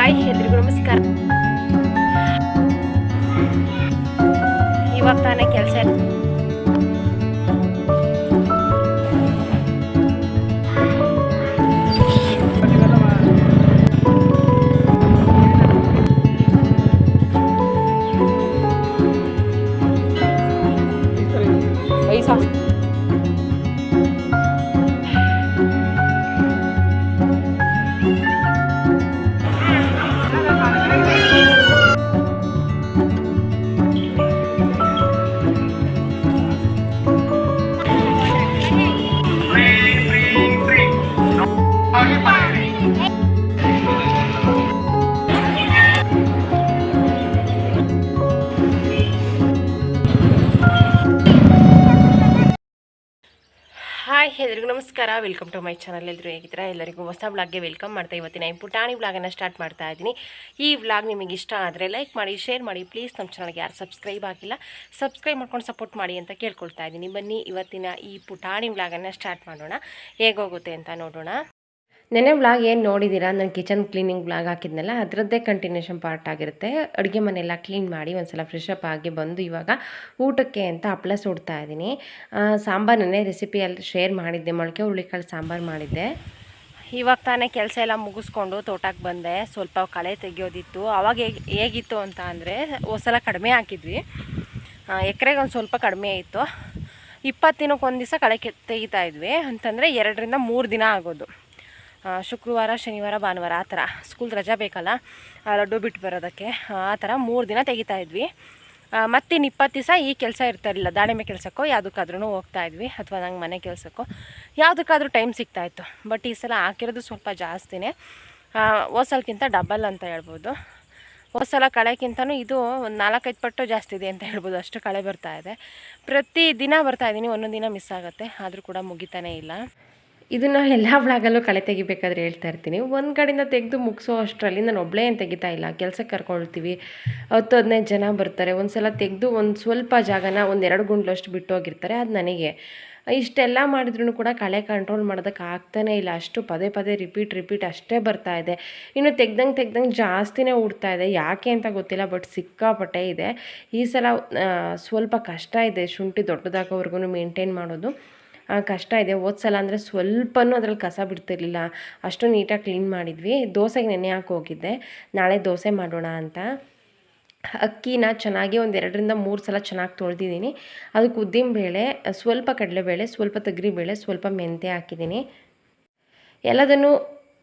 Hi ಎಲ್ರಿಗೂ ನಮಸ್ಕಾರ. ಇವಾಗ ತಾನೇ ಕೆಲಸ ಹಾಯ್ ಎಲ್ರಿಗೂ ನಮಸ್ಕಾರ. Welcome to my channel. ಎಲ್ಲರೂ ಹೇಗಿದ್ದೀರಾ? ಎಲ್ಲರಿಗೂ ಹೊಸ ವ್ಲಾಗ್ಗೆ ವೆಲ್ಕಮ್ ಮಾಡ್ತಾ ಇವತ್ತಿನ ಪುಟಾಣಿ ವ್ಲಾಗನ್ನು ಸ್ಟಾರ್ಟ್ ಮಾಡ್ತಾ ಇದ್ದೀನಿ. ಈ ವ್ಲಾಗ್ ನಿಮಗೆ ಇಷ್ಟ ಆದರೆ ಲೈಕ್ ಮಾಡಿ, ಶೇರ್ ಮಾಡಿ. ಪ್ಲೀಸ್ ನಮ್ಮ ಚಾನಲ್ಗೆ ಯಾರು ಸಬ್ಸ್ಕ್ರೈಬ್ ಆಗಿಲ್ಲ ಸಬ್ಸ್ಕ್ರೈಬ್ ಮಾಡ್ಕೊಂಡು ಸಪೋರ್ಟ್ ಮಾಡಿ ಅಂತ ಕೇಳ್ಕೊಳ್ತಾ ಇದ್ದೀನಿ. ಬನ್ನಿ ಇವತ್ತಿನ ಈ ಪುಟಾಣಿ ವ್ಲಾಗನ್ನು ಸ್ಟಾರ್ಟ್ ಮಾಡೋಣ. ಹೇಗೋಗುತ್ತೆ ಅಂತ ನೋಡೋಣ. ನೆನೆ ವ್ಲಾಗ್ ಏನು ನೋಡಿದ್ದೀರಾ, ನಾನು ಕಿಚನ್ ಕ್ಲೀನಿಂಗ್ ವ್ಲಾಗ್ ಹಾಕಿದ್ನಲ್ಲ ಅದರದ್ದೇ ಕಂಟಿನ್ಯೂಷನ್ ಪಾರ್ಟ್ ಆಗಿರುತ್ತೆ. ಅಡುಗೆ ಮನೆಯೆಲ್ಲ ಕ್ಲೀನ್ ಮಾಡಿ ಒಂದ್ಸಲ ಫ್ರೆಶ್ ಅಪ್ ಆಗಿ ಬಂದು ಇವಾಗ ಊಟಕ್ಕೆ ಅಂತ ಹಪ್ಪಳ ಸುಡ್ತಾ ಇದ್ದೀನಿ. ಸಾಂಬಾರನ್ನೇ ರೆಸಿಪಿಯಲ್ಲಿ ಶೇರ್ ಮಾಡಿದ್ದೆ, ಮೊಳಕೆ ಹುರುಳಿಕಾಳು ಸಾಂಬಾರು ಮಾಡಿದ್ದೆ. ಇವಾಗ ತಾನೇ ಕೆಲಸ ಎಲ್ಲ ಮುಗಿಸ್ಕೊಂಡು ತೋಟಕ್ಕೆ ಬಂದೆ. ಸ್ವಲ್ಪ ಕಳೆ ತೆಗೆಯೋದಿತ್ತು. ಅವಾಗ ಹೇಗಿತ್ತು ಅಂತ ಅಂದರೆ ಒಂದ್ಸಲ ಕಡಿಮೆ ಹಾಕಿದ್ವಿ, ಎಕರೆಗೆ ಒಂದು ಸ್ವಲ್ಪ ಕಡಿಮೆ ಇತ್ತು. 20 ದಿನಕ್ಕೆ ಒಂದು ದಿವಸ ಕಳೆ ತೆಗಿತಾ ಇದ್ವಿ ಅಂತಂದರೆ 2 ರಿಂದ 3 ದಿನ ಆಗೋದು. ಶುಕ್ರವಾರ, ಶನಿವಾರ, ಭಾನುವಾರ ಆ ಥರ ಸ್ಕೂಲ್ ರಜಾ ಬೇಕಲ್ಲ, ಲಡ್ಡು ಬಿಟ್ಟು ಬರೋದಕ್ಕೆ ಆ ಥರ 3 ದಿನ ತೆಗಿತಾ ಇದ್ವಿ. ಮತ್ತಿನ್ನು 20 ದಿವಸ ಈ ಕೆಲಸ ಇರ್ತಾಯಿರಲಿಲ್ಲ. ದಾಳಿಂಬೆ ಕೆಲಸಕ್ಕೋ ಯಾವುದಕ್ಕಾದ್ರೂ ಹೋಗ್ತಾಯಿದ್ವಿ, ಅಥವಾ ನಂಗೆ ಮನೆ ಕೆಲಸಕ್ಕೋ ಯಾವುದಕ್ಕಾದ್ರೂ ಟೈಮ್ ಸಿಗ್ತಾಯಿತ್ತು. ಬಟ್ ಈ ಸಲ ಹಾಕಿರೋದು ಸ್ವಲ್ಪ ಜಾಸ್ತಿನೇ, ಹೋದ್ಸಲಕ್ಕಿಂತ ಡಬಲ್ ಅಂತ ಹೇಳ್ಬೋದು. ಹೋದ್ಸಲ ಕಳೆಕ್ಕಿಂತನೂ ಇದು ಒಂದು 4-5 ಪಟ್ಟು ಜಾಸ್ತಿ ಇದೆ ಅಂತ ಹೇಳ್ಬೋದು. ಅಷ್ಟು ಕಳೆ ಬರ್ತಾಯಿದೆ. ಪ್ರತಿ ದಿನ ಬರ್ತಾಯಿದ್ದೀನಿ, ಒಂದೊಂದು ದಿನ ಮಿಸ್ ಆಗುತ್ತೆ, ಆದರೂ ಕೂಡ ಮುಗಿತಾನೇ ಇಲ್ಲ. ಇದನ್ನು ಎಲ್ಲ ವ್ಲಾಗಲ್ಲೂ ಕಳೆ ತೆಗಿಬೇಕಾದ್ರೆ ಹೇಳ್ತಾ ಇರ್ತೀನಿ. ಒಂದು ಕಡೆಯಿಂದ ತೆಗೆದು ಮುಗಿಸೋ ಅಷ್ಟರಲ್ಲಿ ನಾನು ಒಬ್ಬಳೇ ಏನು ತೆಗಿತಾ ಇಲ್ಲ, ಕೆಲಸಕ್ಕೆ ಕರ್ಕೊಳ್ತೀವಿ. 10-15 ಜನ ಬರ್ತಾರೆ. ಒಂದು ಸಲ ತೆಗೆದು ಒಂದು ಸ್ವಲ್ಪ ಜಾಗನ 1-2 ಗುಂಡ್ಲಷ್ಟು ಬಿಟ್ಟು ಹೋಗಿರ್ತಾರೆ. ಅದು ನನಗೆ ಇಷ್ಟೆಲ್ಲ ಮಾಡಿದ್ರೂ ಕೂಡ ಕಳೆ ಕಂಟ್ರೋಲ್ ಮಾಡೋದಕ್ಕೆ ಆಗ್ತಾನೇ ಇಲ್ಲ. ಅಷ್ಟು ಪದೇ ಪದೇ ರಿಪೀಟ್ ಅಷ್ಟೇ ಬರ್ತಾ ಇದೆ. ಇನ್ನು ತೆಗ್ದಂಗೆ ಜಾಸ್ತಿನೇ ಉಡ್ತಾ ಇದೆ. ಯಾಕೆ ಅಂತ ಗೊತ್ತಿಲ್ಲ, ಬಟ್ ಸಿಕ್ಕಾಪಟ್ಟೆ ಇದೆ. ಈ ಸಲ ಸ್ವಲ್ಪ ಕಷ್ಟ ಇದೆ. ಶುಂಠಿ ದೊಡ್ಡದಾಗೋವರೆಗೂ ಮೇಂಟೈನ್ ಮಾಡೋದು ಕಷ್ಟ ಇದೆ. ಹೋದ್ಸಲ ಅಂದರೆ ಸ್ವಲ್ಪನೂ ಅದ್ರಲ್ಲಿ ಕಸ ಬಿಡ್ತಿರ್ಲಿಲ್ಲ, ಅಷ್ಟು ನೀಟಾಗಿ ಕ್ಲೀನ್ ಮಾಡಿದ್ವಿ. ದೋಸೆಗೆ ನೆನೆ ಹಾಕಿ ಹೋಗಿದ್ದೆ, ನಾಳೆ ದೋಸೆ ಮಾಡೋಣ ಅಂತ. ಅಕ್ಕಿನ ಚೆನ್ನಾಗಿ 1-2 ರಿಂದ 3 ಸಲ ಚೆನ್ನಾಗಿ ತೊಳೆದಿದ್ದೀನಿ. ಅದಕ್ಕೆ ಉದ್ದಿನಬೇಳೆ, ಸ್ವಲ್ಪ ಕಡಲೆಬೇಳೆ, ಸ್ವಲ್ಪ ತೊಗರಿಬೇಳೆ, ಸ್ವಲ್ಪ ಮೆಂತ್ಯ ಹಾಕಿದ್ದೀನಿ. ಎಲ್ಲದನ್ನು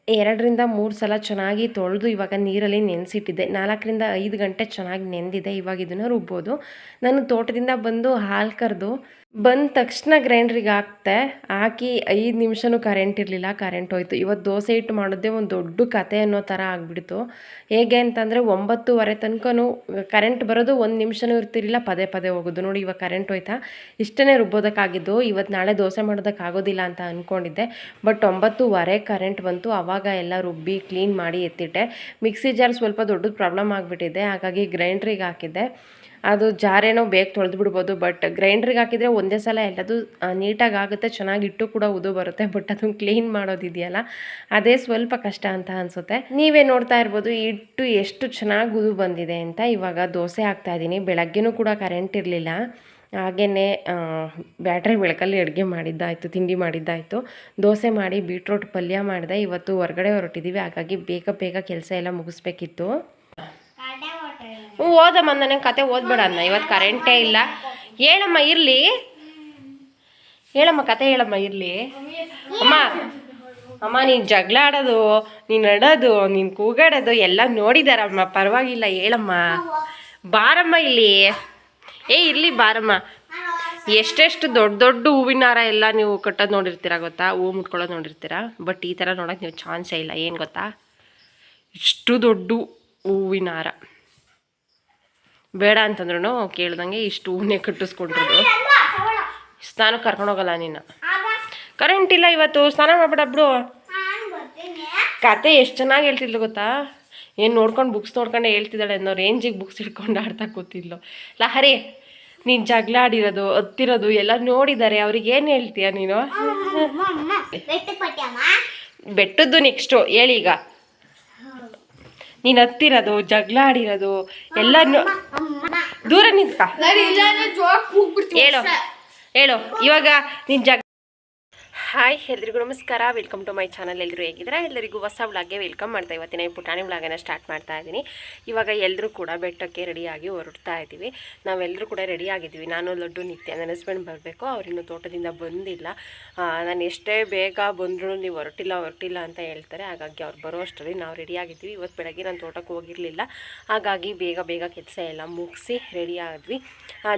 2 ರಿಂದ 3 ಸಲ ಚೆನ್ನಾಗಿ ತೊಳೆದು ಇವಾಗ ನೀರಲ್ಲಿ ನೆನೆಸಿಟ್ಟಿದ್ದೆ. 4 ರಿಂದ 5 ಗಂಟೆ ಚೆನ್ನಾಗಿ ನೆಂದಿದೆ. ಇವಾಗ ಇದನ್ನು ರುಬ್ಬೋದು. ನಾನು ತೋಟದಿಂದ ಬಂದು ಹಾಲು ಕರೆದು ಬಂದ ತಕ್ಷಣ ಗ್ರೈಂಡ್ರಿಗೆ ಹಾಕಿ 5 ನಿಮಿಷನೂ ಕರೆಂಟ್ ಇರಲಿಲ್ಲ, ಕರೆಂಟ್ ಹೋಯ್ತು. ಇವತ್ತು ದೋಸೆ ಹಿಟ್ಟು ಮಾಡೋದೇ ಒಂದು ದೊಡ್ಡ ಕತೆ ಅನ್ನೋ ಥರ ಆಗಿಬಿಡ್ತು. ಹೇಗೆ ಅಂತಂದರೆ 9:30 ತನಕನೂ ಕರೆಂಟ್ ಬರೋದು 1 ನಿಮಿಷನೂ ಇರ್ತಿರಲಿಲ್ಲ, ಪದೇ ಹೋಗೋದು. ನೋಡಿ ಇವಾಗ ಕರೆಂಟ್ ಹೋಯ್ತಾ, ಇಷ್ಟೇ ರುಬ್ಬೋದಕ್ಕಾಗಿದ್ದು. ಇವತ್ತು ನಾಳೆ ದೋಸೆ ಮಾಡೋದಕ್ಕಾಗೋದಿಲ್ಲ ಅಂತ ಅಂದ್ಕೊಂಡಿದ್ದೆ. ಬಟ್ 9:30 ಕರೆಂಟ್ ಬಂತು. ಆವಾಗ ಎಲ್ಲ ರುಬ್ಬಿ ಕ್ಲೀನ್ ಮಾಡಿ ಎತ್ತಿಟ್ಟೆ. ಮಿಕ್ಸಿ ಜಾರ್ ಸ್ವಲ್ಪ ದೊಡ್ಡದು ಪ್ರಾಬ್ಲಮ್ ಆಗಿಬಿಟ್ಟಿದೆ, ಹಾಗಾಗಿ ಗ್ರೈಂಡ್ರಿಗೆ ಹಾಕಿದ್ದೆ. ಅದು ಜಾರೇನೋ ಬೇಗ ತೊಳೆದು ಬಿಡ್ಬೋದು, ಬಟ್ ಗ್ರೈಂಡ್ರಿಗೆ ಹಾಕಿದರೆ ಒಂದೇ ಸಲ ಎಲ್ಲದು ನೀಟಾಗಿ ಆಗುತ್ತೆ, ಚೆನ್ನಾಗಿ ಇಟ್ಟು ಕೂಡ ಉದು ಬರುತ್ತೆ. ಬಟ್ ಅದನ್ನು ಕ್ಲೀನ್ ಮಾಡೋದಿದೆಯಲ್ಲ, ಅದೇ ಸ್ವಲ್ಪ ಕಷ್ಟ ಅಂತ ಅನಿಸುತ್ತೆ. ನೀವೇ ನೋಡ್ತಾ ಇರ್ಬೋದು ಇಟ್ಟು ಎಷ್ಟು ಚೆನ್ನಾಗಿ ಉದು ಬಂದಿದೆ ಅಂತ. ಇವಾಗ ದೋಸೆ ಹಾಕ್ತಾಯಿದ್ದೀನಿ. ಬೆಳಗ್ಗೆನೂ ಕೂಡ ಕರೆಂಟ್ ಇರಲಿಲ್ಲ, ಹಾಗೆಯೇ ಬ್ಯಾಟ್ರಿ ಬೆಳಕಲ್ಲಿ ಅಡುಗೆ ಮಾಡಿದ್ದಾಯಿತು, ತಿಂಡಿ ಮಾಡಿದ್ದಾಯಿತು. ದೋಸೆ ಮಾಡಿ ಬೀಟ್ರೋಟ್ ಪಲ್ಯ ಮಾಡಿದೆ. ಇವತ್ತು ಹೊರಗಡೆ ಹೊರಟಿದ್ದೀವಿ, ಹಾಗಾಗಿ ಬೇಗ ಕೆಲಸ ಎಲ್ಲ ಮುಗಿಸ್ಬೇಕಿತ್ತು. ಓದಮ್ಮ, ನನಗೆ ಕತೆ ಓದ್ಬೇಡ ಅನ್ನ. ಇವತ್ತು ಕರೆಂಟೇ ಇಲ್ಲ. ಹೇಳಮ್ಮ ಇರಲಿ, ಹೇಳಮ್ಮ ಕತೆ ಹೇಳಮ್ಮ ಇರಲಿ. ಅಮ್ಮ ನೀನು ಜಗಳ ಆಡೋದು, ನೀನು ಅಡೋದು, ನೀನು ಕೂಗಾಡೋದು ಎಲ್ಲ ನೋಡಿದಾರಮ್ಮ, ಪರವಾಗಿಲ್ಲ. ಹೇಳಮ್ಮ, ಬಾರಮ್ಮ ಇಲ್ಲಿ. ಇರಲಿ ಬಾರಮ್ಮ. ಎಷ್ಟೆಷ್ಟು ದೊಡ್ಡ ಹೂವಿನ ಹಾರ ಎಲ್ಲ ನೀವು ಕಟ್ಟೋದು ನೋಡಿರ್ತೀರ ಗೊತ್ತಾ, ಹೂವು ಮುಟ್ಕೊಳ್ಳೋದು ನೋಡಿರ್ತೀರ. ಬಟ್ ಈ ಥರ ನೋಡೋಕೆ ನೀವು ಚಾನ್ಸೇ ಇಲ್ಲ. ಏನು ಗೊತ್ತಾ, ಇಷ್ಟು ದೊಡ್ಡ ಹೂವಿನ ಹಾರ ಬೇಡ ಅಂತಂದ್ರೂ ಕೇಳ್ದಂಗೆ ಇಷ್ಟು ಹೂವನ್ನೇ ಕಟ್ಟಿಸ್ಕೊಂಡಿರೋದು. ಸ್ನಾನಕ್ಕೆ ಕರ್ಕೊಂಡೋಗಲ್ಲ ನೀನು. ಕರೆಂಟ್ ಇಲ್ಲ ಇವತ್ತು, ಸ್ನಾನ ಮಾಡ್ಬೇಡ ಬಿಡು. ಕತೆ ಎಷ್ಟು ಚೆನ್ನಾಗಿ ಹೇಳ್ತಿದ್ಲು ಗೊತ್ತಾ, ಏನು ನೋಡ್ಕೊಂಡು ಬುಕ್ಸ್ ನೋಡ್ಕೊಂಡೆ ಹೇಳ್ತಿದ್ದಾಳೆ ಅನ್ನೋ ರೇಂಜಿಗೆ ಬುಕ್ಸ್ ಹಿಡ್ಕೊಂಡು ಆಡ್ತಾ ಕೂತಿದ್ಲು. ಲಹರಿ, ನೀನು ಜಗಳ ಆಡಿರೋದು, ಹತ್ತಿರೋದು ಎಲ್ಲ ನೋಡಿದ್ದಾರೆ. ಅವ್ರಿಗೆ ಏನು ಹೇಳ್ತೀಯ ನೀನು? ಬೆಟ್ಟದ್ದು ನೆಕ್ಸ್ಟು ಹೇಳೀಗ. ನೀನು ಹತ್ತಿರೋದು ಜಗಳ ಆಡಿರೋದು ಎಲ್ಲ ದೂರ ನಿಂತ್ಕ ಹೇಳು ಹೇಳು ಇವಾಗ ನೀನು ಹಾಯ್ ಎಲ್ರಿಗೂ ನಮಸ್ಕಾರ, ವೆಲ್ಕಮ್ ಟು ಮೈ ಚಾನಲ್. ಎಲ್ಲರೂ ಹೇಗಿದ್ದಾರೆ? ಎಲ್ಲರಿಗೂ ಹೊಸ ವ್ಲಾಗ್ಗೆ ವೆಲ್ಕಮ್ ಮಾಡ್ತಾ ಇವತ್ತಿನ ಈ ಪುಟಾಣಿ ವ್ಲಾಗನ್ನು ಸ್ಟಾರ್ಟ್ ಮಾಡ್ತಾ ಇದ್ದೀನಿ. ಇವಾಗ ಎಲ್ಲರೂ ಕೂಡ ಬೆಟ್ಟಕ್ಕೆ ರೆಡಿಯಾಗಿ ಹೊರಡ್ತಾ ಇದ್ದೀವಿ. ನಾವೆಲ್ಲರೂ ಕೂಡ ರೆಡಿ ಆಗಿದ್ದೀವಿ. ನಾನು ಲಡ್ಡು ನಿತ್ಯ ನನ್ನ ಹಸ್ಬೆಂಡ್ ಬರಬೇಕು, ಅವರಿನ್ನೂ ತೋಟದಿಂದ ಬಂದಿಲ್ಲ. ನಾನು ಎಷ್ಟೇ ಬೇಗ ಬಂದರೂ ನೀವು ಹೊರಟಿಲ್ಲ ಅಂತ ಹೇಳ್ತಾರೆ. ಹಾಗಾಗಿ ಅವ್ರು ಬರೋ ಅಷ್ಟರಲ್ಲಿ ನಾವು ರೆಡಿಯಾಗಿದ್ವಿ. ಇವತ್ತು ಬೆಳಗ್ಗೆ ನಾನು ತೋಟಕ್ಕೆ ಹೋಗಿರಲಿಲ್ಲ, ಹಾಗಾಗಿ ಬೇಗ ಕೆಲಸ ಎಲ್ಲ ಮುಗಿಸಿ ರೆಡಿ ಆದ್ವಿ.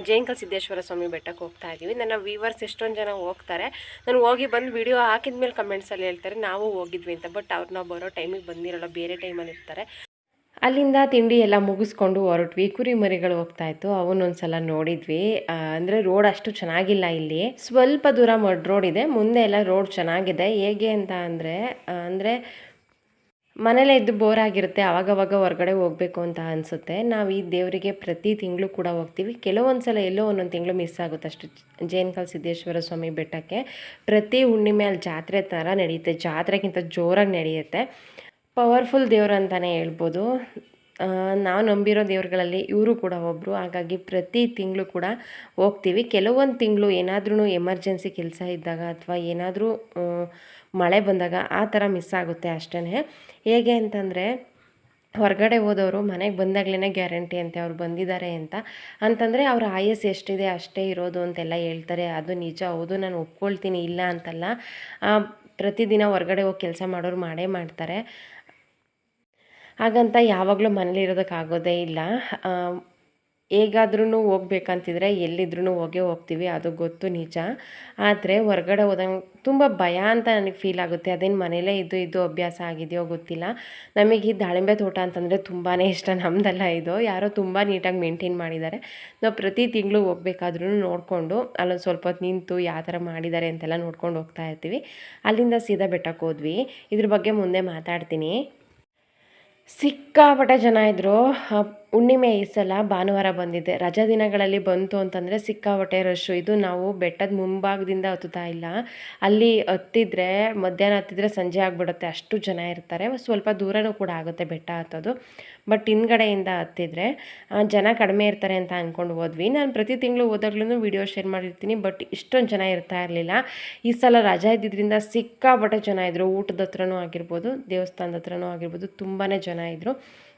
ಜೇಂಕಲ್ ಸಿದ್ದೇಶ್ವರ ಸ್ವಾಮಿ ಬೆಟ್ಟಕ್ಕೆ ಹೋಗ್ತಾ ಇದ್ದೀವಿ. ನನ್ನ ವ್ಯೂವರ್ಸ್ ಎಷ್ಟೊಂದು ಜನ ಹೋಗ್ತಾರೆ. ನಾನು ಹೋಗಿ ಬಂದು ವಿಡಿಯೋ ಹಾಕಿದ ಮೇಲೆ ಕಮೆಂಟ್ಸಲ್ಲಿ ಹೇಳ್ತಾರೆ ನಾವು ಹೋಗಿದ್ವಿ ಅಂತ. ಬಟ್ ಅವ್ರು ನಾವು ಬರೋ ಟೈಮಿಗೆ ಬಂದಿರೋಲ್ಲ, ಬೇರೆ ಟೈಮಲ್ಲಿ ಇರ್ತಾರೆ. ಅಲ್ಲಿಂದ ತಿಂಡಿ ಎಲ್ಲ ಮುಗಿಸ್ಕೊಂಡು ಹೊರಟ್ವಿ. ಕುರಿ ಮರಿಗಳು ಹೋಗ್ತಾಯಿತ್ತು, ಅವನ್ನೊಂದ್ಸಲ ನೋಡಿದ್ವಿ. ಅಂದರೆ ರೋಡ್ ಅಷ್ಟು ಚೆನ್ನಾಗಿಲ್ಲ ಇಲ್ಲಿ. ಸ್ವಲ್ಪ ದೂರ ಮಡ್ ರೋಡ್ ಇದೆ, ಮುಂದೆ ಎಲ್ಲ ರೋಡ್ ಚೆನ್ನಾಗಿದೆ. ಹೇಗೆ ಅಂತ ಅಂದರೆ ಮನೇಲೇ ಇದ್ದು ಬೋರ್ ಆಗಿರುತ್ತೆ, ಆವಾಗವಾಗ ಹೊರಗಡೆ ಹೋಗಬೇಕು ಅಂತ ಅನಿಸುತ್ತೆ. ನಾವು ಈ ದೇವರಿಗೆ ಪ್ರತಿ ತಿಂಗಳು ಕೂಡ ಹೋಗ್ತೀವಿ. ಕೆಲವೊಂದು ಸಲ ಎಲ್ಲೋ ಒಂದೊಂದು ತಿಂಗಳು ಮಿಸ್ ಆಗುತ್ತೆ ಅಷ್ಟು. ಜೇನ್ಕಲ್ ಸಿದ್ದೇಶ್ವರ ಸ್ವಾಮಿ ಬೆಟ್ಟಕ್ಕೆ ಪ್ರತಿ ಹುಣ್ಣಿಮೆ ಅಲ್ಲಿ ಜಾತ್ರೆ ಥರ ನಡೆಯುತ್ತೆ, ಜಾತ್ರೆಗಿಂತ ಜೋರಾಗಿ ನಡೆಯುತ್ತೆ. ಪವರ್ಫುಲ್ ದೇವರು ಅಂತಲೇ ಹೇಳ್ಬೋದು. ನಾವು ನಂಬಿರೋ ದೇವ್ರುಗಳಲ್ಲಿ ಇವರು ಕೂಡ ಒಬ್ಬರು. ಹಾಗಾಗಿ ಪ್ರತಿ ತಿಂಗಳು ಕೂಡ ಹೋಗ್ತೀವಿ. ಕೆಲವೊಂದು ತಿಂಗಳು ಏನಾದ್ರೂ ಎಮರ್ಜೆನ್ಸಿ ಕೆಲಸ ಇದ್ದಾಗ ಅಥವಾ ಏನಾದರೂ ಮಳೆ ಬಂದಾಗ ಆ ಥರ ಮಿಸ್ ಆಗುತ್ತೆ ಅಷ್ಟೇ. ಹೇಗೆ ಅಂತಂದರೆ ಹೊರಗಡೆ ಹೋದವರು ಮನೆಗೆ ಬಂದಾಗಲೇ ಗ್ಯಾರಂಟಿ ಅಂತೆ ಅವ್ರು ಬಂದಿದ್ದಾರೆ ಅಂತಂದರೆ ಅವ್ರ ಆಯಸ್ಸು ಎಷ್ಟಿದೆ ಅಷ್ಟೇ ಇರೋದು ಅಂತೆಲ್ಲ ಹೇಳ್ತಾರೆ. ಅದು ನಿಜ, ಹೌದು, ನಾನು ಒಪ್ಕೊಳ್ತೀನಿ, ಇಲ್ಲ ಅಂತಲ್ಲ. ಪ್ರತಿದಿನ ಹೊರಗಡೆ ಹೋಗಿ ಕೆಲಸ ಮಾಡೋರು ಮಾಡೇ ಮಾಡ್ತಾರೆ. ಹಾಗಂತ ಯಾವಾಗಲೂ ಮನೇಲಿರೋದಕ್ಕಾಗೋದೇ ಇಲ್ಲ. ಹೇಗಾದ್ರೂ ಹೋಗ್ಬೇಕಂತಿದ್ರೆ ಎಲ್ಲಿದ್ರೂ ಹೋಗ್ತೀವಿ, ಅದು ಗೊತ್ತು, ನಿಜ. ಆದರೆ ಹೊರಗಡೆ ಹೋದಂಗೆ ತುಂಬ ಭಯ ಅಂತ ನನಗೆ ಫೀಲ್ ಆಗುತ್ತೆ. ಅದೇನು ಮನೇಲೇ ಇದ್ದು ಅಭ್ಯಾಸ ಆಗಿದೆಯೋ ಗೊತ್ತಿಲ್ಲ. ನಮಗೆ ಈ ದಾಳಿಂಬೆ ತೋಟ ಅಂತಂದರೆ ತುಂಬಾ ಇಷ್ಟ. ನಮ್ಮದೆಲ್ಲ ಇದು ಯಾರೋ ತುಂಬ ನೀಟಾಗಿ ಮೇಂಟೈನ್ ಮಾಡಿದ್ದಾರೆ. ನಾವು ಪ್ರತಿ ತಿಂಗಳು ಹೋಗ್ಬೇಕಾದ್ರೂ ನೋಡಿಕೊಂಡು ಅಲ್ಲೊಂದು ಸ್ವಲ್ಪ ಹೊತ್ತು ನಿಂತು ಯಾವ ಥರ ಮಾಡಿದ್ದಾರೆ ಅಂತೆಲ್ಲ ನೋಡ್ಕೊಂಡು ಹೋಗ್ತಾ ಇರ್ತೀವಿ. ಅಲ್ಲಿಂದ ಸೀದಾ ಬೆಟ್ಟಕ್ಕೆ ಹೋದ್ವಿ. ಇದ್ರ ಬಗ್ಗೆ ಮುಂದೆ ಮಾತಾಡ್ತೀನಿ. ಸಿಕ್ಕಾಪಟ್ಟೆ ಜನ ಇದ್ದರು. ಹುಣ್ಣಿಮೆ ಈ ಸಲ ಭಾನುವಾರ ಬಂದಿದ್ದೆ. ರಜಾ ದಿನಗಳಲ್ಲಿ ಬಂತು ಅಂತಂದರೆ ಸಿಕ್ಕಾಪಟ್ಟೆ ರಶ್ಶು. ಇದು ನಾವು ಬೆಟ್ಟದ ಮುಂಭಾಗದಿಂದ ಹತ್ತುತ್ತಾ ಇಲ್ಲ, ಅಲ್ಲಿ ಹತ್ತಿದ್ರೆ ಮಧ್ಯಾಹ್ನ ಹತ್ತಿದ್ರೆ ಸಂಜೆ ಆಗಿಬಿಡುತ್ತೆ, ಅಷ್ಟು ಜನ ಇರ್ತಾರೆ. ಸ್ವಲ್ಪ ದೂರನೂ ಕೂಡ ಆಗುತ್ತೆ ಬೆಟ್ಟ ಹತ್ತೋದು. ಬಟ್ ಹಿಂದ್ಗಡೆಯಿಂದ ಹತ್ತಿದ್ರೆ ಜನ ಕಡಿಮೆ ಇರ್ತಾರೆ ಅಂತ ಅಂದ್ಕೊಂಡು ಹೋದ್ವಿ. ನಾನು ಪ್ರತಿ ತಿಂಗಳು ಹೋದಾಗ್ಲೂ ವಿಡಿಯೋ ಶೇರ್ ಮಾಡಿರ್ತೀನಿ, ಬಟ್ ಇಷ್ಟೊಂದು ಜನ ಇರ್ತಾ ಇರಲಿಲ್ಲ. ಈ ಸಲ ರಜಾ ಇದ್ದಿದ್ದರಿಂದ ಸಿಕ್ಕಾಪಟ್ಟೆ ಜನ ಇದ್ದರು. ಊಟದ ಹತ್ರನೂ ಆಗಿರ್ಬೋದು, ದೇವಸ್ಥಾನದ ಹತ್ರನೂ ಆಗಿರ್ಬೋದು, ತುಂಬಾ ಜನ ಇದ್ದರು.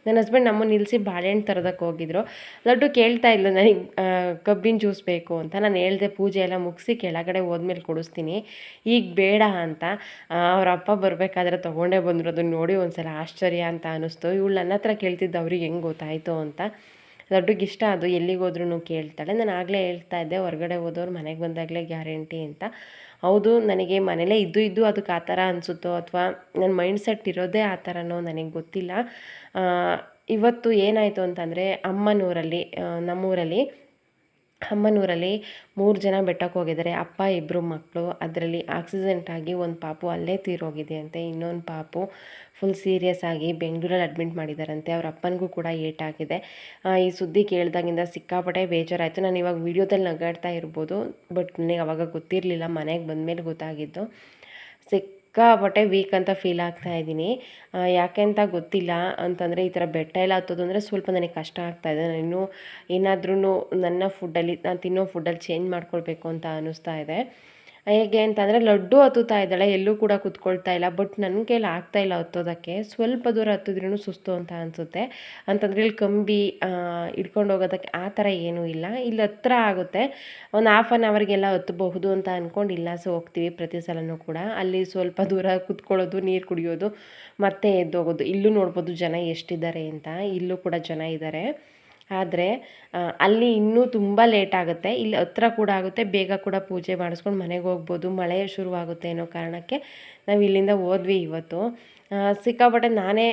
ನನ್ನ ಹಸ್ಬೆಂಡ್ ನಮ್ಮನ್ನು ನಿಲ್ಲಿಸಿ ಬಾಳೆಹಣ್ಣು ತರೋದಕ್ಕೆ ಹೋಗಿದ್ರು. ಲಡ್ಡು ಕೇಳ್ತಾ ಇಲ್ಲ ನನಗೆ ಕಬ್ಬಿನ ಜ್ಯೂಸ್ ಬೇಕು ಅಂತ. ನಾನು ಹೇಳಿದೆ ಪೂಜೆ ಎಲ್ಲ ಮುಗಿಸಿ ಕೆಳಗಡೆ ಹೋದ್ಮೇಲೆ ಕೊಡಿಸ್ತೀನಿ, ಈಗ ಬೇಡ ಅಂತ. ಅವ್ರ ಅಪ್ಪ ಬರಬೇಕಾದ್ರೆ ತೊಗೊಂಡೇ ಬಂದರು. ಅದನ್ನು ನೋಡಿ ಒಂದ್ಸಲ ಆಶ್ಚರ್ಯ ಅಂತ ಅನ್ನಿಸ್ತು. ಇವಳು ನನ್ನ ಹತ್ರ ಕೇಳ್ತಿದ್ದು ಅವ್ರಿಗೆ ಹೆಂಗೆ ಗೊತ್ತಾಯಿತು ಅಂತ. ಲಡ್ಡುಗೆ ಇಷ್ಟ ಅದು, ಎಲ್ಲಿಗೆ ಹೋದ್ರೂ ಕೇಳ್ತಾಳೆ. ನಾನು ಆಗಲೇ ಹೇಳ್ತಾ ಇದ್ದೆ ಹೊರಗಡೆ ಹೋದವ್ರು ಮನೆಗೆ ಬಂದಾಗಲೇ ಗ್ಯಾರಂಟಿ ಅಂತ. ಹೌದು, ನನಗೆ ಮನೇಲೇ ಇದ್ದು ಅದಕ್ಕೆ ಆ ಥರ ಅನಿಸುತ್ತೋ ಅಥವಾ ನನ್ನ ಮೈಂಡ್ ಸೆಟ್ ಇರೋದೇ ಆ ಥರನೋ ನನಗೆ ಗೊತ್ತಿಲ್ಲ. ಇವತ್ತು ಏನಾಯಿತು ಅಂತಂದರೆ ನಮ್ಮೂರಲ್ಲಿ ಅಮ್ಮನೂರಲ್ಲಿ 3 ಜನ ಬೆಟ್ಟಕ್ಕೆ ಹೋಗಿದ್ದಾರೆ. ಅಪ್ಪ 2 ಮಕ್ಕಳು. ಅದರಲ್ಲಿ ಆಕ್ಸಿಡೆಂಟ್ ಆಗಿ ಒಂದು ಪಾಪು ಅಲ್ಲೇ ತೀರೋಗಿದೆ ಅಂತೆ. ಇನ್ನೊಂದು ಪಾಪು ಫುಲ್ ಸೀರಿಯಸ್ ಆಗಿ ಬೆಂಗಳೂರಲ್ಲಿ ಅಡ್ಮಿಟ್ ಮಾಡಿದ್ದಾರಂತೆ. ಅವ್ರ ಅಪ್ಪನಿಗೂ ಕೂಡ ಏಟಾಗಿದೆ. ಈ ಸುದ್ದಿ ಕೇಳಿದಾಗಿಂದ ಸಿಕ್ಕಾಪಟ್ಟೆ ಬೇಜಾರಾಯಿತು. ನಾನು ಇವಾಗ ವೀಡಿಯೋದಲ್ಲಿ ನಗಾಡ್ತಾ ಇರ್ಬೋದು, ಬಟ್ ನನಗೆ ಅವಾಗ ಗೊತ್ತಿರಲಿಲ್ಲ, ಮನೆಗೆ ಬಂದಮೇಲೆ ಗೊತ್ತಾಗಿದ್ದು. ಸಿಕ್ಕಾಪಟ್ಟೆ ವೀಕ್ ಅಂತ ಫೀಲ್ ಆಗ್ತಾ ಇದ್ದೀನಿ. ಯಾಕೆ ಅಂತ ಗೊತ್ತಿಲ್ಲ. ಅಂತಂದರೆ ಈ ಥರ ಬೆಟ್ಟ ಎಲ್ಲ ಹತ್ತೋದು ಅಂದರೆ ಸ್ವಲ್ಪ ನನಗೆ ಕಷ್ಟ ಆಗ್ತಾಯಿದೆ. ನಾನು ಇನ್ನೂ ಏನಾದ್ರೂ ನನ್ನ ಫುಡ್ಡಲ್ಲಿ, ನಾನು ತಿನ್ನೋ ಫುಡ್ಡಲ್ಲಿ ಚೇಂಜ್ ಮಾಡ್ಕೊಳ್ಬೇಕು ಅಂತ ಅನ್ನಿಸ್ತಾ ಇದೆ. ಹೇಗೆ ಅಂತಂದರೆ ಲಡ್ಡು ಹತ್ತುತ್ತಾ ಇದ್ದಾಳೆ, ಎಲ್ಲೂ ಕೂಡ ಕೂತ್ಕೊಳ್ತಾ ಇಲ್ಲ. ಬಟ್ ನನ್ನ ಕೈಲಿ ಆಗ್ತಾಯಿಲ್ಲ ಹತ್ತೋದಕ್ಕೆ. ಸ್ವಲ್ಪ ದೂರ ಹತ್ತಿದ್ರೂ ಸುಸ್ತು ಅಂತ ಅನಿಸುತ್ತೆ. ಅಂತಂದರೆ ಇಲ್ಲಿ ಕಂಬಿ ಹಿಡ್ಕೊಂಡು ಹೋಗೋದಕ್ಕೆ ಆ ಥರ ಏನೂ ಇಲ್ಲ. ಇಲ್ಲಿ ಹತ್ರ ಆಗುತ್ತೆ, ಒಂದು 1/2 ಅವರ್ಗೆಲ್ಲ ಹತ್ತಬಹುದು ಅಂತ ಅಂದ್ಕೊಂಡು ಹೋಗ್ತೀವಿ ಪ್ರತಿ ಸಲನೂ ಕೂಡ. ಅಲ್ಲಿ ಸ್ವಲ್ಪ ದೂರ ಕೂತ್ಕೊಳ್ಳೋದು, ನೀರು ಕುಡಿಯೋದು, ಮತ್ತೆ ಎದ್ದೋಗೋದು. ಇಲ್ಲೂ ನೋಡ್ಬೋದು ಜನ ಎಷ್ಟಿದ್ದಾರೆ ಅಂತ. ಇಲ್ಲೂ ಕೂಡ ಜನ ಇದ್ದಾರೆ. ಆದರೆ ಅಲ್ಲಿ ಇನ್ನೂ ತುಂಬ ಲೇಟ್ ಆಗುತ್ತೆ. ಇಲ್ಲಿ ಹತ್ರ ಕೂಡ ಆಗುತ್ತೆ, ಬೇಗ ಕೂಡ ಪೂಜೆ ಮಾಡಿಸ್ಕೊಂಡು ಮನೆಗೆ ಹೋಗ್ಬೋದು. ಮಳೆ ಶುರುವಾಗುತ್ತೆ ಅನ್ನೋ ಕಾರಣಕ್ಕೆ ನಾವು ಇಲ್ಲಿಂದ ಹೋದ್ವಿ ಇವತ್ತು. ಸಿಕ್ಕಾಪಟ್ಟೆ ನಾನೇ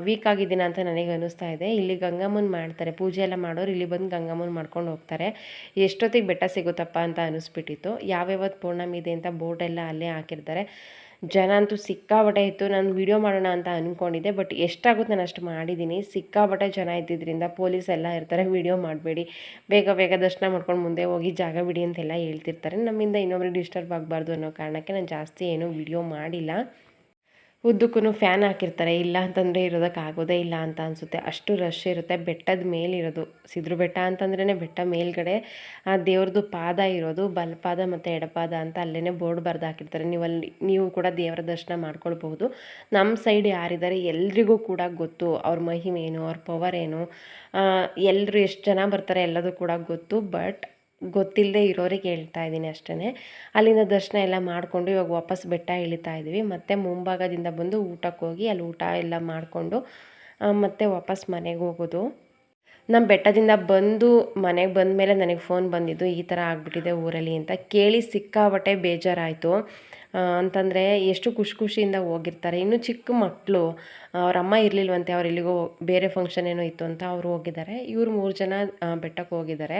ವೀಕ್ ಆಗಿದ್ದೀನಿ ಅಂತ ನನಗೆ ಅನ್ನಿಸ್ತಾ ಇದೆ. ಇಲ್ಲಿ ಗಂಗಮ್ಮನ ಮಾಡ್ತಾರೆ, ಪೂಜೆ ಎಲ್ಲ ಮಾಡೋರು ಇಲ್ಲಿ ಬಂದು ಗಂಗಮ್ಮನ ಮಾಡ್ಕೊಂಡು ಹೋಗ್ತಾರೆ. ಎಷ್ಟೊತ್ತಿಗೆ ಬೆಟ್ಟ ಸಿಗುತ್ತಪ್ಪ ಅಂತ ಅನ್ನಿಸ್ಬಿಟ್ಟಿತ್ತು. ಯಾವ್ಯಾವತ್ತು ಪೌರ್ಣಮಿ ಇದೆ ಅಂತ ಬೋರ್ಡೆಲ್ಲ ಅಲ್ಲೇ ಹಾಕಿರ್ತಾರೆ. ಜನ ಅಂತೂ ಸಿಕ್ಕಾಪಟ್ಟೆ ಇತ್ತು. ನಾನು ವೀಡಿಯೋ ಮಾಡೋಣ ಅಂತ ಅಂದ್ಕೊಂಡಿದ್ದೆ, ಬಟ್ ಎಷ್ಟಾಗುತ್ತೆ ನಾನು ಅಷ್ಟು ಮಾಡಿದ್ದೀನಿ. ಸಿಕ್ಕಾಪಟ್ಟೆ ಜನ ಇದ್ದಿದ್ದರಿಂದ ಪೊಲೀಸ್ ಎಲ್ಲ ಇರ್ತಾರೆ, ವೀಡಿಯೋ ಮಾಡಬೇಡಿ, ಬೇಗ ದರ್ಶನ ಮಾಡ್ಕೊಂಡು ಮುಂದೆ ಹೋಗಿ ಜಾಗ ಬಿಡಿ ಅಂತೆಲ್ಲ ಹೇಳ್ತಿರ್ತಾರೆ. ನಮ್ಮಿಂದ ಇನ್ನೊಬ್ರಿಗೆ ಡಿಸ್ಟರ್ಬ್ ಆಗಬಾರ್ದು ಅನ್ನೋ ಕಾರಣಕ್ಕೆ ನಾನು ಜಾಸ್ತಿ ಏನೂ ವೀಡಿಯೋ ಮಾಡಿಲ್ಲ. ಉದ್ದಕ್ಕೂ ಫ್ಯಾನ್ ಹಾಕಿರ್ತಾರೆ. ಇಲ್ಲ ಅಂತಂದರೆ ಇರೋದಕ್ಕಾಗೋದೇ ಇಲ್ಲ ಅಂತ ಅನಿಸುತ್ತೆ, ಅಷ್ಟು ರಶ್ ಇರುತ್ತೆ. ಬೆಟ್ಟದ ಮೇಲಿರೋದು ಸಿದ್ರು ಬೆಟ್ಟ ಅಂತಂದ್ರೇ ಬೆಟ್ಟ ಮೇಲ್ಗಡೆ ಆ ದೇವ್ರದ್ದು ಪಾದ ಇರೋದು, ಬಲಪಾದ ಮತ್ತು ಎಡಪಾದ ಅಂತ ಅಲ್ಲೇ ಬೋರ್ಡ್ ಬರೆದು ಹಾಕಿರ್ತಾರೆ. ನೀವು ಕೂಡ ದೇವರ ದರ್ಶನ ಮಾಡ್ಕೊಳ್ಬಹುದು. ನಮ್ಮ ಸೈಡ್ ಯಾರಿದ್ದಾರೆ ಎಲ್ರಿಗೂ ಕೂಡ ಗೊತ್ತು ಅವ್ರ ಮಹಿಮೆ ಏನು, ಅವ್ರ ಪವರ್ ಏನು, ಎಲ್ಲರೂ ಎಷ್ಟು ಜನ ಬರ್ತಾರೆ ಎಲ್ಲದೂ ಕೂಡ ಗೊತ್ತು. ಬಟ್ ಗೊತ್ತಿಲ್ಲದೆ ಇರೋರಿಗೆ ಹೇಳ್ತಾ ಇದ್ದೀನಿ ಅಷ್ಟೇ. ಅಲ್ಲಿಂದ ದರ್ಶನ ಎಲ್ಲ ಮಾಡಿಕೊಂಡು ಇವಾಗ ವಾಪಸ್ ಬೆಟ್ಟ ಇಳಿತಾ ಇದ್ವಿ. ಮತ್ತು ಮುಂಭಾಗದಿಂದ ಬಂದು ಊಟಕ್ಕೆ ಹೋಗಿ ಅಲ್ಲಿ ಊಟ ಎಲ್ಲ ಮಾಡಿಕೊಂಡು ಮತ್ತೆ ವಾಪಸ್ ಮನೆಗೆ ಹೋಗೋದು. ನಮ್ಮ ಬೆಟ್ಟದಿಂದ ಬಂದು ಮನೆಗೆ ಬಂದ ಮೇಲೆ ನನಗೆ ಫೋನ್ ಬಂದಿದ್ದು, ಈ ಥರ ಆಗಿಬಿಟ್ಟಿದೆ ಊರಲ್ಲಿ ಅಂತ ಕೇಳಿ ಸಿಕ್ಕಾಪಟ್ಟೆ ಬೇಜಾರಾಯಿತು. ಅಂತಂದರೆ ಎಷ್ಟು ಖುಷಿಯಿಂದ ಹೋಗಿರ್ತಾರೆ. ಇನ್ನೂ ಚಿಕ್ಕ ಮಕ್ಕಳು, ಅವ್ರ ಅಮ್ಮ ಇರಲಿಲ್ವಂತೆ, ಅವ್ರು ಎಲ್ಲಿಗೋ ಬೇರೆ ಫಂಕ್ಷನ್ ಏನೋ ಇತ್ತು ಅಂತ ಅವರು ಹೋಗಿದ್ದಾರೆ. ಇವ್ರು 3 ಜನ ಬೆಟ್ಟಕ್ಕೆ ಹೋಗಿದ್ದಾರೆ.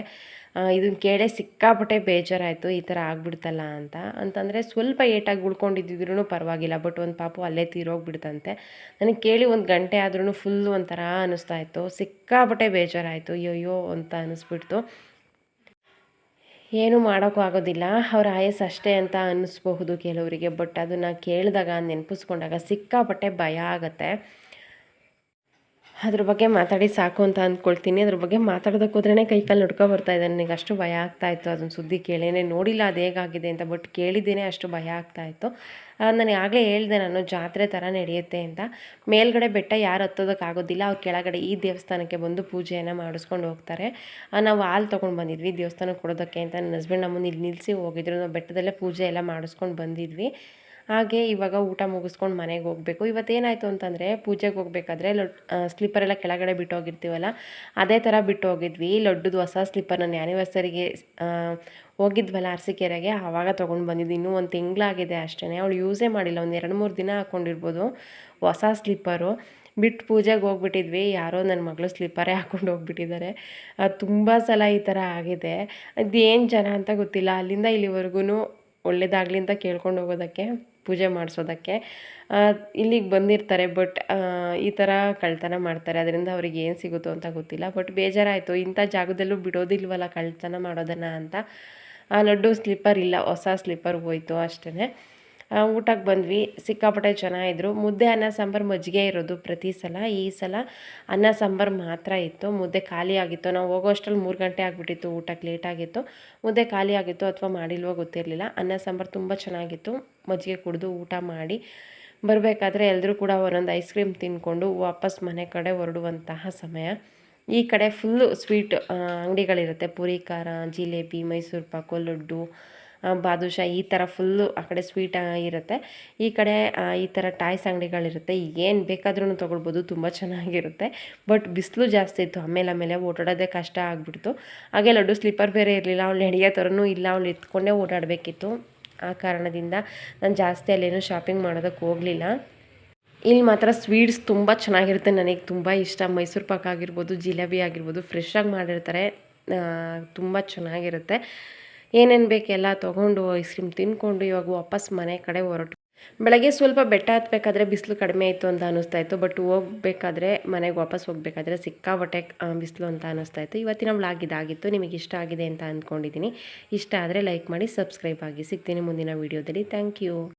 ಇದನ್ನು ಕೇಳೇ ಸಿಕ್ಕಾಪಟ್ಟೆ ಬೇಜಾರಾಯಿತು, ಈ ಥರ ಆಗ್ಬಿಡ್ತಲ್ಲ ಅಂತ. ಅಂತಂದರೆ ಸ್ವಲ್ಪ ಏಟಾಗಿ ಉಳ್ಕೊಂಡಿದ್ದಿದ್ರೂ ಪರವಾಗಿಲ್ಲ, ಬಟ್ ಒಂದು ಪಾಪು ಅಲ್ಲೇ ತೀರೋಗ್ಬಿಡ್ತಂತೆ. ನನಗೆ ಕೇಳಿ 1 ಗಂಟೆ ಆದ್ರೂ ಫುಲ್ಲು ಒಂಥರ ಅನ್ನಿಸ್ತಾ ಇತ್ತು, ಸಿಕ್ಕಾಪಟ್ಟೆ ಬೇಜಾರಾಯಿತು. ಅಯ್ಯೋ ಅಂತ ಅನ್ನಿಸ್ಬಿಡ್ತು. ಏನೂ ಮಾಡೋಕ್ಕೂ ಆಗೋದಿಲ್ಲ, ಅವ್ರ ಆಯಸ್ಸು ಅಷ್ಟೇ ಅಂತ ಅನ್ನಿಸ್ಬಹುದು ಕೆಲವರಿಗೆ. ಬಟ್ ಅದನ್ನು ಕೇಳಿದಾಗ ನೆನಪಿಸ್ಕೊಂಡಾಗ ಸಿಕ್ಕಾಪಟ್ಟೆ ಭಯ ಆಗುತ್ತೆ. ಅದ್ರ ಬಗ್ಗೆ ಮಾತಾಡಿ ಸಾಕು ಅಂತ ಅಂದ್ಕೊಳ್ತೀನಿ. ಅದ್ರ ಬಗ್ಗೆ ಮಾತಾಡೋದಕ್ಕೆ ಹೋದ್ರೇ ಕೈಕಾಲು ನಡ್ಕೊ ಬರ್ತಾಯಿದೆ. ನನಗೆ ಅಷ್ಟು ಭಯ ಆಗ್ತಾಯಿತ್ತು ಅದನ್ನು ಸುದ್ದಿ ಕೇಳೇನೆ. ನೋಡಿಲ್ಲ ಅದು ಹೇಗಾಗಿದೆ ಅಂತ, ಬಟ್ ಕೇಳಿದ್ದೇನೆ ಅಷ್ಟು ಭಯ ಆಗ್ತಾಯಿತ್ತು. ನಾನು ಆಗಲೇ ಹೇಳಿದೆ, ನಾನು ಜಾತ್ರೆ ಥರ ನಡೆಯುತ್ತೆ ಅಂತ. ಮೇಲ್ಗಡೆ ಬೆಟ್ಟ ಯಾರು ಹತ್ತೋದಕ್ಕಾಗೋದಿಲ್ಲ, ಅವ್ರು ಕೆಳಗಡೆ ಈ ದೇವಸ್ಥಾನಕ್ಕೆ ಬಂದು ಪೂಜೆಯನ್ನು ಮಾಡಿಸ್ಕೊಂಡು ಹೋಗ್ತಾರೆ. ನಾವು ಹಾಲು ತೊಗೊಂಡು ಬಂದಿದ್ವಿ ದೇವಸ್ಥಾನಕ್ಕೆ ಕೊಡೋದಕ್ಕೆ ಅಂತ. ನನ್ನ ಹಸ್ಬೆಂಡ್ ನಮ್ಮನ್ನು ಇಲ್ಲಿ ನಿಲ್ಲಿಸಿ ಹೋಗಿದ್ರು. ನಾವು ಬೆಟ್ಟದಲ್ಲೇ ಪೂಜೆ ಎಲ್ಲ ಮಾಡಿಸ್ಕೊಂಡು ಬಂದಿದ್ವಿ. ಹಾಗೆ ಇವಾಗ ಊಟ ಮುಗಿಸ್ಕೊಂಡು ಮನೆಗೆ ಹೋಗಬೇಕು. ಇವತ್ತೇನಾಯಿತು ಅಂತಂದರೆ, ಪೂಜೆಗೆ ಹೋಗಬೇಕಾದ್ರೆ ಸ್ಲಿಪ್ಪರೆಲ್ಲ ಕೆಳಗಡೆ ಬಿಟ್ಟು ಹೋಗಿರ್ತೀವಲ್ಲ, ಅದೇ ಥರ ಬಿಟ್ಟು ಹೋಗಿದ್ವಿ. ಲಡ್ಡುದು ಹೊಸ ಸ್ಲಿಪ್ಪರ್ ನನ್ನ ಆ್ಯನಿವರ್ಸರಿಗೆ ಹೋಗಿದ್ವಲ್ಲ ಅರಸೀಕೆರೆಗೆ, ಆವಾಗ ತೊಗೊಂಡು ಬಂದಿದ್ದು. ಇನ್ನೂ 1 ತಿಂಗಳಾಗಿದೆ ಅಷ್ಟೇ. ಅವಳು ಯೂಸೇ ಮಾಡಿಲ್ಲ, ಒಂದು 2-3 ದಿನ ಹಾಕ್ಕೊಂಡಿರ್ಬೋದು. ಹೊಸ ಸ್ಲಿಪ್ಪರು ಬಿಟ್ಟು ಪೂಜೆಗೆ ಹೋಗ್ಬಿಟ್ಟಿದ್ವಿ. ಯಾರೋ ನನ್ನ ಮಗಳು ಸ್ಲಿಪ್ಪರೇ ಹಾಕ್ಕೊಂಡು ಹೋಗ್ಬಿಟ್ಟಿದ್ದಾರೆ. ತುಂಬ ಸಲ ಈ ಥರ ಆಗಿದೆ. ಅದೇನು ಜನ ಅಂತ ಗೊತ್ತಿಲ್ಲ, ಅಲ್ಲಿಂದ ಇಲ್ಲಿವರೆಗೂ ಒಳ್ಳೇದಾಗಲಿ ಅಂತ ಕೇಳ್ಕೊಂಡು ಹೋಗೋದಕ್ಕೆ, ಪೂಜೆ ಮಾಡಿಸೋದಕ್ಕೆ ಇಲ್ಲಿಗೆ ಬಂದಿರ್ತಾರೆ. ಬಟ್ ಈ ಥರ ಕಳ್ತನ ಮಾಡ್ತಾರೆ. ಅದರಿಂದ ಅವ್ರಿಗೆ ಏನು ಸಿಗುತ್ತೋ ಅಂತ ಗೊತ್ತಿಲ್ಲ. ಬಟ್ ಬೇಜಾರಾಯಿತು, ಇಂಥ ಜಾಗದಲ್ಲೂ ಬಿಡೋದಿಲ್ವಲ್ಲ ಕಳ್ತನ ಮಾಡೋದನ್ನು ಅಂತ. ಆ ಲಡ್ಡು ಸ್ಲಿಪ್ಪರ್ ಇಲ್ಲ, ಹೊಸ ಸ್ಲಿಪ್ಪರ್ ಹೋಯ್ತು ಅಷ್ಟೇ. ಊಟಕ್ಕೆ ಬಂದ್ವಿ, ಸಿಕ್ಕಾಪಟ್ಟೆ ಜನ ಇದ್ದರು. ಮುದ್ದೆ, ಅನ್ನ, ಸಾಂಬಾರು, ಮಜ್ಜಿಗೆ ಇರೋದು ಪ್ರತಿ ಸಲ. ಈ ಸಲ ಅನ್ನ ಸಾಂಬಾರು ಮಾತ್ರ ಇತ್ತು. ಮುದ್ದೆ ಖಾಲಿ ಆಗಿತ್ತು. ನಾವು ಹೋಗೋ ಅಷ್ಟರಲ್ಲಿ 3 ಗಂಟೆ ಆಗಿಬಿಟ್ಟಿತ್ತು. ಊಟಕ್ಕೆ ಲೇಟಾಗಿತ್ತು. ಮುದ್ದೆ ಖಾಲಿ ಆಗಿತ್ತು ಅಥವಾ ಮಾಡಿಲ್ವೋ ಗೊತ್ತಿರಲಿಲ್ಲ. ಅನ್ನ ಸಾಂಬಾರು ತುಂಬ ಚೆನ್ನಾಗಿತ್ತು. ಮಜ್ಜಿಗೆ ಕುಡಿದು ಊಟ ಮಾಡಿ ಬರಬೇಕಾದ್ರೆ ಎಲ್ಲರೂ ಕೂಡ ಒಂದೊಂದು ಐಸ್ ಕ್ರೀಮ್ ತಿಂದ್ಕೊಂಡು ವಾಪಸ್ ಮನೆ ಕಡೆ ಹೊರಡುವಂತಹ ಸಮಯ. ಈ ಕಡೆ ಫುಲ್ಲು ಸ್ವೀಟ್ ಅಂಗಡಿಗಳಿರುತ್ತೆ. ಪೂರಿ ಖಾರ, ಜಿಲೇಬಿ, ಮೈಸೂರು ಪಾಕು, ಲಡ್ಡು, ಬಾದುಷಾ, ಈ ಥರ ಫುಲ್ಲು ಆ ಕಡೆ ಸ್ವೀಟ್ ಇರುತ್ತೆ. ಈ ಕಡೆ ಈ ಥರ ಟಾಯ್ಸ್ ಅಂಗಡಿಗಳಿರುತ್ತೆ. ಏನು ಬೇಕಾದ್ರೂ ತೊಗೊಳ್ಬೋದು, ತುಂಬ ಚೆನ್ನಾಗಿರುತ್ತೆ. ಬಟ್ ಬಿಸಿಲು ಜಾಸ್ತಿ ಇತ್ತು, ಆಮೇಲೆ ಓಡಾಡೋದೇ ಕಷ್ಟ ಆಗಿಬಿಡ್ತು. ಹಾಗೆ ಲಡ್ಡು ಸ್ಲಿಪ್ಪರ್ ಬೇರೆ ಇರಲಿಲ್ಲ, ಅವಳು ನಡೆಯೋ ಥರನೂ ಇಲ್ಲ, ಅವಳು ಎತ್ಕೊಂಡೇ ಓಡಾಡಬೇಕಿತ್ತು. ಆ ಕಾರಣದಿಂದ ನಾನು ಜಾಸ್ತಿ ಅಲ್ಲೇನೂ ಶಾಪಿಂಗ್ ಮಾಡೋದಕ್ಕೆ ಹೋಗಲಿಲ್ಲ. ಇಲ್ಲಿ ಮಾತ್ರ ಸ್ವೀಟ್ಸ್ ತುಂಬ ಚೆನ್ನಾಗಿರುತ್ತೆ, ನನಗೆ ತುಂಬ ಇಷ್ಟ. ಮೈಸೂರು ಪಾಕ್ ಆಗಿರ್ಬೋದು, ಜಿಲೇಬಿ ಆಗಿರ್ಬೋದು, ಫ್ರೆಶ್ಶಾಗಿ ಮಾಡಿರ್ತಾರೆ, ತುಂಬ ಚೆನ್ನಾಗಿರುತ್ತೆ. ಏನೇನು ಬೇಕೆಲ್ಲ ತೊಗೊಂಡು ಐಸ್ ಕ್ರೀಮ್ ತಿಂದ್ಕೊಂಡು ಇವಾಗ ವಾಪಸ್ ಮನೆ ಕಡೆ ಹೊರಟು. ಬೆಳಗ್ಗೆ ಸ್ವಲ್ಪ ಬೆಟ್ಟ ಹತ್ತಬೇಕಾದ್ರೆ ಬಿಸಿಲು ಕಡಿಮೆ ಇತ್ತು ಅಂತ ಅನ್ನಿಸ್ತಾ ಇತ್ತು. ಬಟ್ ಹೋಗ್ಬೇಕಾದ್ರೆ ಮನೆಗೆ ವಾಪಸ್ ಹೋಗಬೇಕಾದ್ರೆ ಸಿಕ್ಕಾಪಟ್ಟೆ ಬಿಸಿಲು ಅಂತ ಅನ್ನಿಸ್ತಾ ಇತ್ತು. ಇವತ್ತಿನ ವ್ಲಾಗ್ ಇದಾಗಿತ್ತು. ನಿಮಗೆ ಇಷ್ಟ ಆಗಿದೆ ಅಂತ ಅಂದ್ಕೊಂಡಿದ್ದೀನಿ. ಇಷ್ಟ ಆದರೆ ಲೈಕ್ ಮಾಡಿ, ಸಬ್ಸ್ಕ್ರೈಬ್ ಆಗಿ. ಸಿಗ್ತೀನಿ ಮುಂದಿನ ವೀಡಿಯೋದಲ್ಲಿ. Thank you.